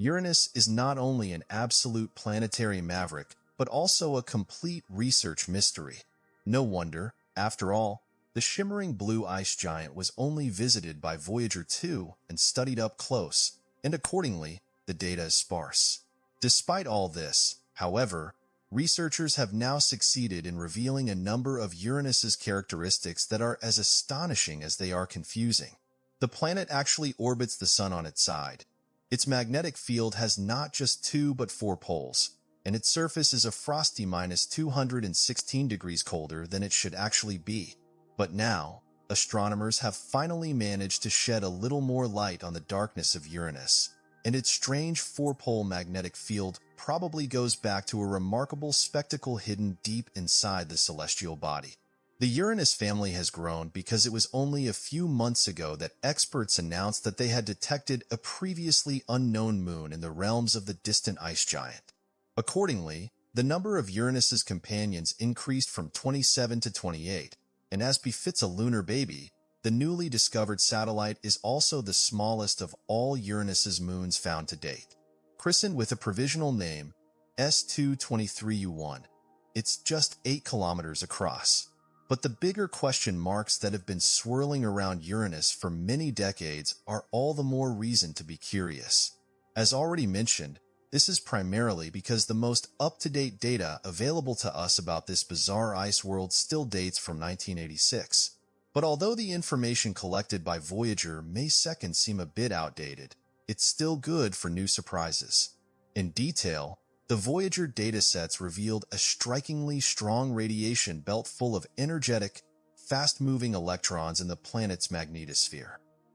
Uranus is not only an absolute planetary maverick, but also a complete research mystery. No wonder, after all, the shimmering blue ice giant was only visited by Voyager 2 and studied up close, and accordingly, the data is sparse. Despite all this, however, researchers have now succeeded in revealing a number of Uranus's characteristics that are as astonishing as they are confusing. The planet actually orbits the Sun on its side. Its magnetic field has not just 2 but 4 poles, and its surface is a frosty minus 216 degrees colder than it should actually be. But now, astronomers have finally managed to shed a little more light on the darkness of Uranus, and its strange 4-pole magnetic field probably goes back to a remarkable spectacle hidden deep inside the celestial body. The Uranus family has grown because it was only a few months ago that experts announced that they had detected a previously unknown moon in the realms of the distant ice giant. Accordingly, the number of Uranus's companions increased from 27 to 28, and as befits a lunar baby, the newly discovered satellite is also the smallest of all Uranus's moons found to date. Christened with a provisional name, S223U1, it's just 8 kilometers across. But the bigger question marks that have been swirling around Uranus for many decades are all the more reason to be curious. As already mentioned, this is primarily because the most up-to-date data available to us about this bizarre ice world still dates from 1986. But although the information collected by Voyager may second seem a bit outdated, it's still good for new surprises. In detail, the Voyager datasets revealed a strikingly strong radiation belt full of energetic, fast-moving electrons in the planet's magnetosphere.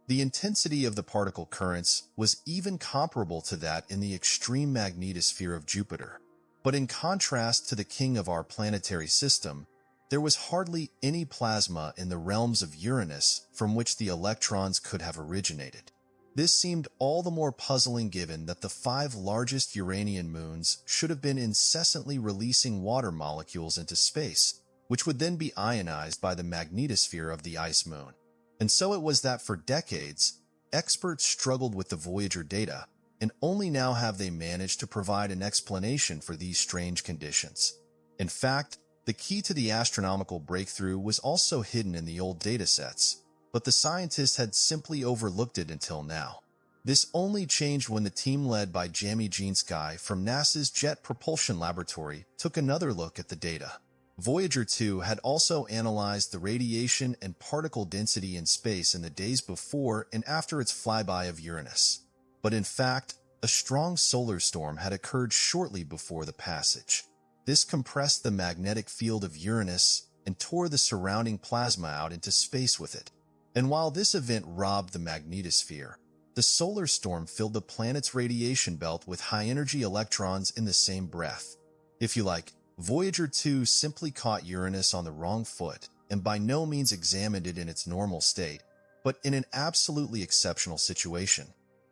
The intensity of the particle currents was even comparable to that in the extreme magnetosphere of Jupiter. But in contrast to the king of our planetary system, there was hardly any plasma in the realms of Uranus from which the electrons could have originated. This seemed all the more puzzling given that the 5 largest Uranian moons should have been incessantly releasing water molecules into space, which would then be ionized by the magnetosphere of the ice moon. And so it was that for decades, experts struggled with the Voyager data, and only now have they managed to provide an explanation for these strange conditions. In fact, the key to the astronomical breakthrough was also hidden in the old datasets, but the scientists had simply overlooked it until now. This only changed when the team led by Jamie Jeansky from NASA's Jet Propulsion Laboratory took another look at the data. Voyager 2 had also analyzed the radiation and particle density in space in the days before and after its flyby of Uranus. But in fact, a strong solar storm had occurred shortly before the passage. This compressed the magnetic field of Uranus and tore the surrounding plasma out into space with it. And while this event robbed the magnetosphere, the solar storm filled the planet's radiation belt with high-energy electrons in the same breath. If you like, Voyager 2 simply caught Uranus on the wrong foot and by no means examined it in its normal state, but in an absolutely exceptional situation.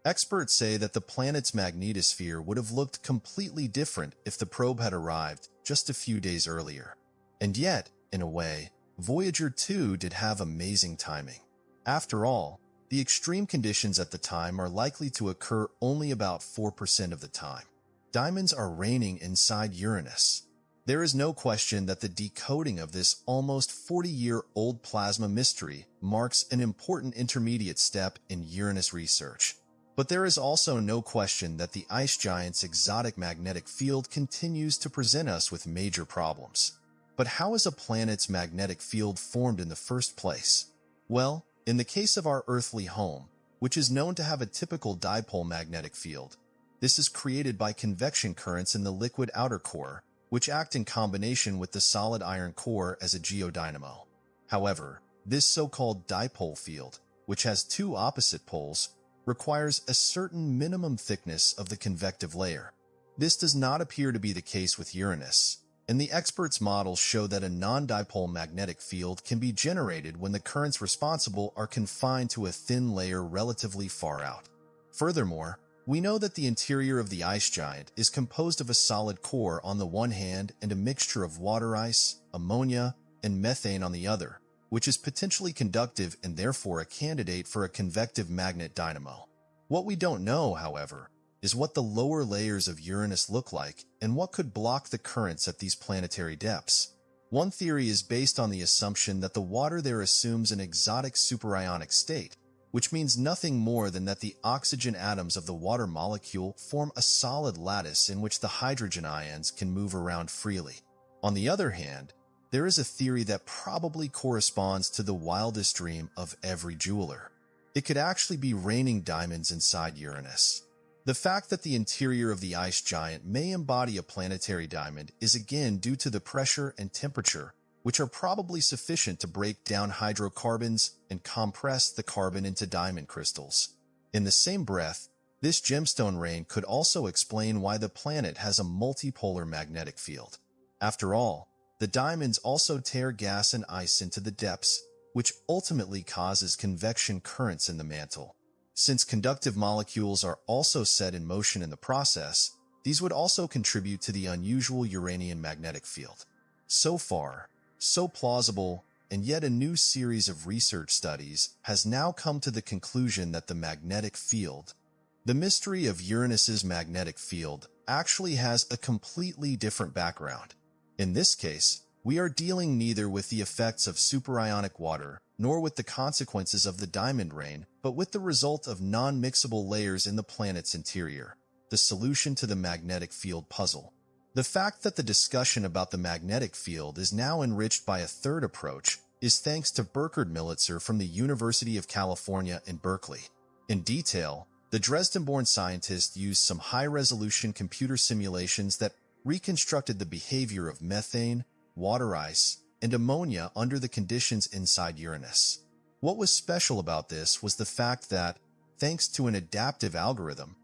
Experts say that the planet's magnetosphere would have looked completely different if the probe had arrived just a few days earlier. And yet, in a way, Voyager 2 did have amazing timing. After all, the extreme conditions at the time are likely to occur only about 4% of the time. Diamonds are raining inside Uranus. There is no question that the decoding of this almost 40-year-old plasma mystery marks an important intermediate step in Uranus research. But there is also no question that the ice giant's exotic magnetic field continues to present us with major problems. But how is a planet's magnetic field formed in the first place? Well, in the case of our earthly home, which is known to have a typical dipole magnetic field, this is created by convection currents in the liquid outer core, which act in combination with the solid iron core as a geodynamo. However, this so-called dipole field, which has 2 opposite poles, requires a certain minimum thickness of the convective layer. This does not appear to be the case with Uranus, and the experts' models show that a non-dipole magnetic field can be generated when the currents responsible are confined to a thin layer relatively far out. Furthermore, we know that the interior of the ice giant is composed of a solid core on the one hand and a mixture of water ice, ammonia, and methane on the other, which is potentially conductive and therefore a candidate for a convective magnet dynamo. What we don't know, however, is what the lower layers of Uranus look like and what could block the currents at these planetary depths. One theory is based on the assumption that the water there assumes an exotic superionic state, which means nothing more than that the oxygen atoms of the water molecule form a solid lattice in which the hydrogen ions can move around freely. On the other hand, there is a theory that probably corresponds to the wildest dream of every jeweler. It could actually be raining diamonds inside Uranus. The fact that the interior of the ice giant may embody a planetary diamond is again due to the pressure and temperature, which are probably sufficient to break down hydrocarbons and compress the carbon into diamond crystals. In the same breath, this gemstone rain could also explain why the planet has a multipolar magnetic field. After all, the diamonds also tear gas and ice into the depths, which ultimately causes convection currents in the mantle. Since conductive molecules are also set in motion in the process, these would also contribute to the unusual Uranian magnetic field. So far, so plausible, and yet a new series of research studies has now come to the conclusion that the magnetic field, the mystery of Uranus's magnetic field, actually has a completely different background. In this case, we are dealing neither with the effects of superionic water nor with the consequences of the diamond rain, but with the result of non-mixable layers in the planet's interior, the solution to the magnetic field puzzle. The fact that the discussion about the magnetic field is now enriched by a third approach is thanks to Burkhard Militzer from the University of California in Berkeley. In detail, the Dresden-born scientist used some high-resolution computer simulations that reconstructed the behavior of methane, water ice, and ammonia under the conditions inside Uranus. What was special about this was the fact that, thanks to an adaptive algorithm,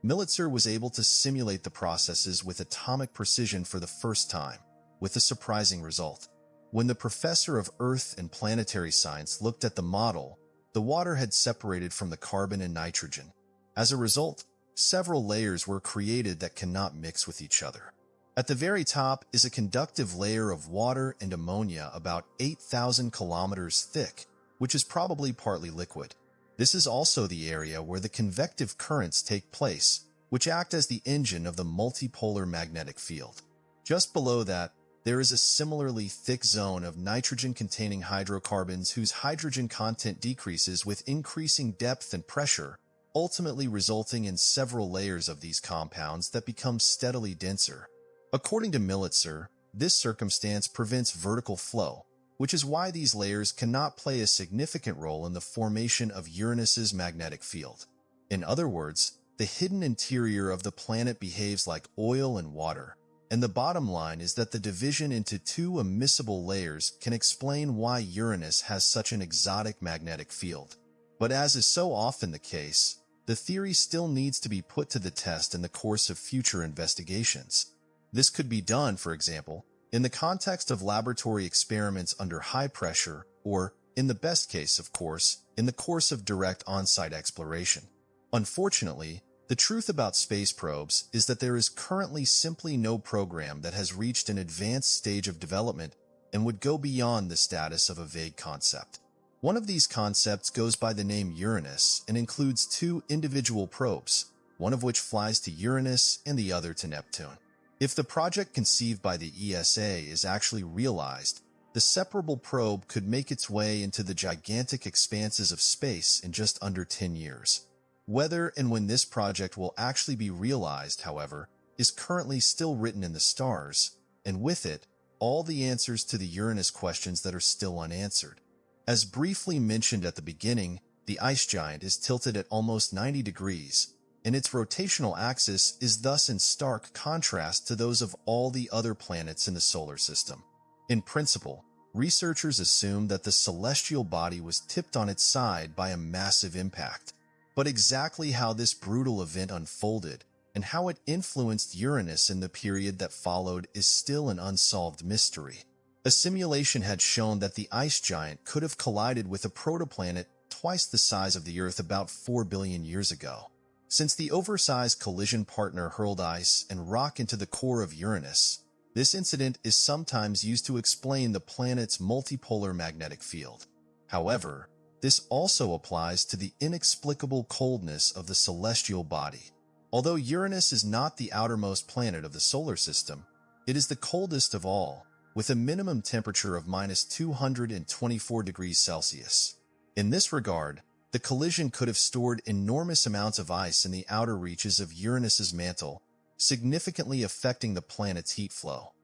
Militzer was able to simulate the processes with atomic precision for the first time, with a surprising result. When the professor of Earth and planetary science looked at the model, the water had separated from the carbon and nitrogen. As a result, several layers were created that cannot mix with each other. At the very top is a conductive layer of water and ammonia about 8,000 kilometers thick, which is probably partly liquid. This is also the area where the convective currents take place, which act as the engine of the multipolar magnetic field. Just below that, there is a similarly thick zone of nitrogen-containing hydrocarbons whose hydrogen content decreases with increasing depth and pressure, ultimately resulting in several layers of these compounds that become steadily denser. According to Militzer, this circumstance prevents vertical flow, which is why these layers cannot play a significant role in the formation of Uranus's magnetic field. In other words, the hidden interior of the planet behaves like oil and water, and the bottom line is that the division into two immiscible layers can explain why Uranus has such an exotic magnetic field. But as is so often the case, the theory still needs to be put to the test in the course of future investigations. This could be done, for example, in the context of laboratory experiments under high pressure, or, in the best case, of course, in the course of direct on-site exploration. Unfortunately, the truth about space probes is that there is currently simply no program that has reached an advanced stage of development and would go beyond the status of a vague concept. One of these concepts goes by the name Uranus and includes two individual probes, one of which flies to Uranus and the other to Neptune. If the project conceived by the ESA is actually realized, the separable probe could make its way into the gigantic expanses of space in just under 10 years. Whether and when this project will actually be realized, however, is currently still written in the stars, and with it, all the answers to the Uranus questions that are still unanswered. As briefly mentioned at the beginning, the ice giant is tilted at almost 90 degrees, and its rotational axis is thus in stark contrast to those of all the other planets in the solar system. In principle, researchers assume that the celestial body was tipped on its side by a massive impact. But exactly how this brutal event unfolded and how it influenced Uranus in the period that followed is still an unsolved mystery. A simulation had shown that the ice giant could have collided with a protoplanet twice the size of the Earth about 4 billion years ago. Since the oversized collision partner hurled ice and rock into the core of Uranus, this incident is sometimes used to explain the planet's multipolar magnetic field. However, this also applies to the inexplicable coldness of the celestial body. Although Uranus is not the outermost planet of the solar system, it is the coldest of all, with a minimum temperature of -224 degrees Celsius. In this regard, the collision could have stored enormous amounts of ice in the outer reaches of Uranus's mantle, significantly affecting the planet's heat flow.